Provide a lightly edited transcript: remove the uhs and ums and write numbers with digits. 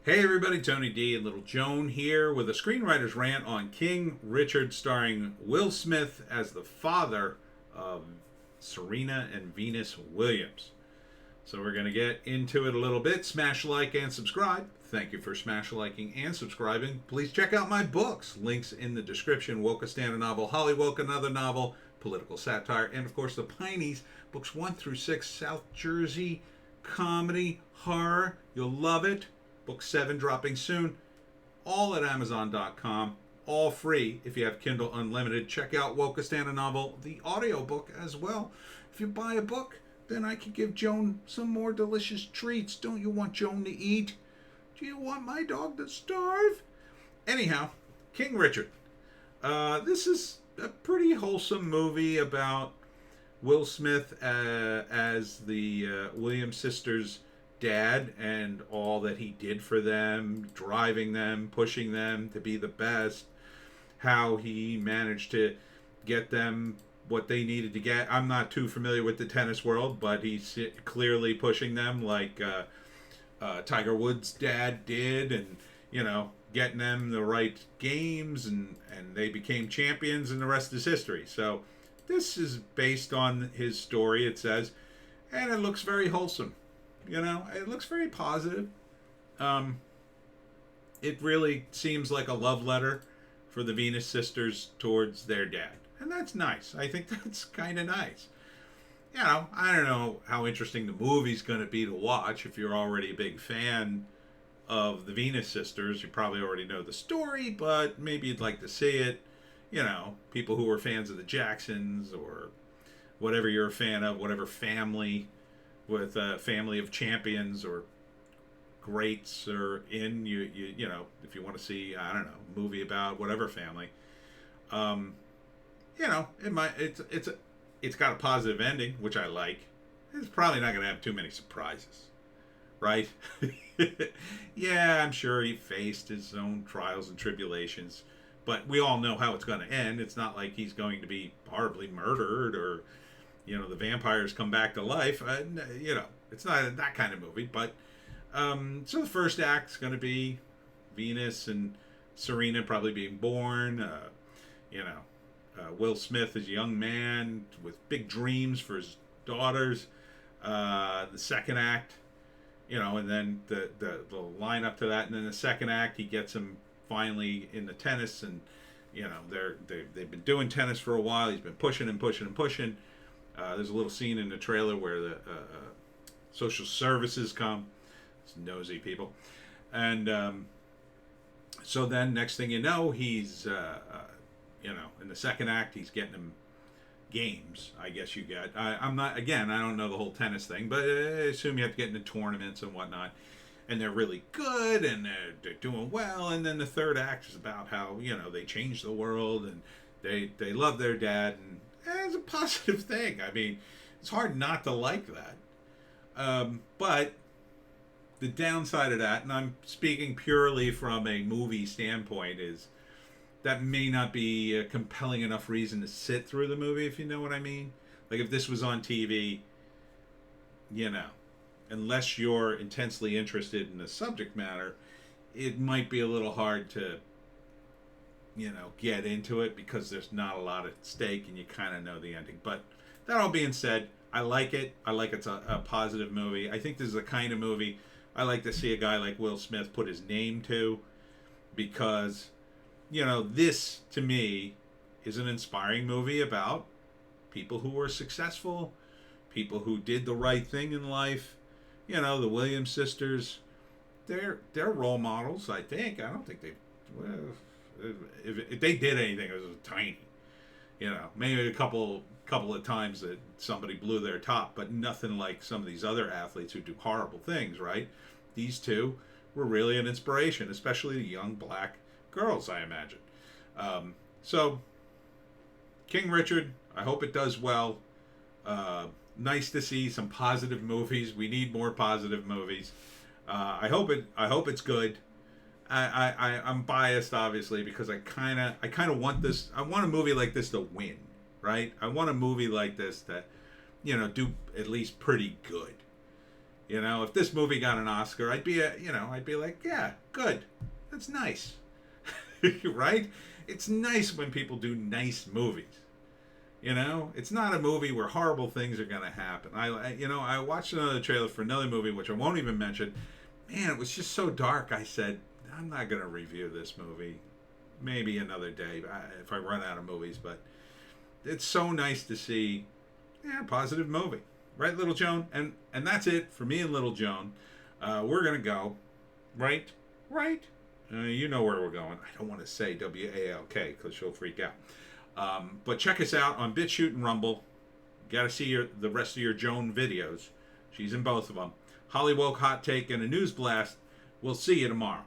Hey everybody, Tony D and Little Joan here with a screenwriter's rant on King Richard, starring Will Smith as the father of Serena and Venus Williams. So we're going to get into it a little bit. Smash like and subscribe. Thank you for smash liking and subscribing. Please check out my books. Links in the description. Woke, a standard novel. Hollywoke, another novel. Political satire. And of course the Pineys, books 1 through 6. South Jersey comedy, horror. You'll love it. Book 7 dropping soon. All at Amazon.com. All free if you have Kindle Unlimited. Check out Woke, a standard novel, the audiobook as well. If you buy a book, then I could give Joan some more delicious treats. Don't you want Joan to eat? Do you want my dog to starve? Anyhow, King Richard. This is a pretty wholesome movie about Will Smith as the Williams sisters' dad and all that he did for them, driving them, pushing them to be the best, how he managed to get them what they needed to get. I'm not too familiar with the tennis world, but he's clearly pushing them like Tiger Woods' dad did, and getting them the right games, and they became champions, and the rest is history. So this is based on his story, it says, and it looks very wholesome. It looks very positive. It really seems like a love letter for the Venus sisters towards their dad. And that's nice. I think that's kind of nice. I don't know how interesting the movie's going to be to watch. If you're already a big fan of the Venus sisters, you probably already know the story, but maybe you'd like to see it. People who are fans of the Jacksons or whatever you're a fan of, whatever family with a family of champions or greats or in you if you want to see, I don't know, a movie about whatever family, it's got a positive ending, which I like. It's probably not going to have too many surprises, right? Yeah, I'm sure he faced his own trials and tribulations, but we all know how it's going to end. It's not like he's going to be horribly murdered or the vampires come back to life. It's not that kind of movie. But so the first act's going to be Venus and Serena probably being born. Will Smith is a young man with big dreams for his daughters. The second act, and then the line up to that, and then the second act, he gets him finally in the tennis, and they've been doing tennis for a while. He's been pushing and pushing and pushing. There's a little scene in the trailer where the social services come. It's nosy people. And so then next thing you know, he's, in the second act, he's getting them games, I guess you get. I don't know the whole tennis thing, but I assume you have to get into tournaments and whatnot. And they're really good, and they're doing well. And then the third act is about how, they change the world, and they love their dad, and it's a positive thing. I mean, it's hard not to like that. But the downside of that, and I'm speaking purely from a movie standpoint, is that may not be a compelling enough reason to sit through the movie, if you know what I mean. Like if this was on TV, unless you're intensely interested in the subject matter, it might be a little hard to get into it because there's not a lot at stake and you kind of know the ending. But that all being said, I like it. I like it's a positive movie. I think this is the kind of movie I like to see a guy like Will Smith put his name to, because, this to me is an inspiring movie about people who were successful, people who did the right thing in life. The Williams sisters, they're role models, I think. I don't think if they did anything, it was tiny. Maybe a couple of times that somebody blew their top, but nothing like some of these other athletes who do horrible things, right? These two were really an inspiration, especially the young black girls, I imagine. So, King Richard, I hope it does well. Nice to see some positive movies. We need more positive movies. I hope it's good. I'm biased, obviously, because I kind of want this. I want a movie like this to win, right? I want a movie like this that, do at least pretty good. You know, if this movie got an Oscar, I'd be like, yeah, good. That's nice. Right? It's nice when people do nice movies. You know, it's not a movie where horrible things are going to happen. I watched another trailer for another movie, which I won't even mention. Man, it was just so dark. I said, I'm not going to review this movie. Maybe another day if I run out of movies. But it's so nice to see, positive movie. Right, Little Joan? And that's it for me and Little Joan. We're going to go. Right? You know where we're going. I don't want to say WALK because she'll freak out. But check us out on Bitchute and Rumble. Got to see the rest of your Joan videos. She's in both of them. Hollywoke, Hot Take, and a News Blast. We'll see you tomorrow.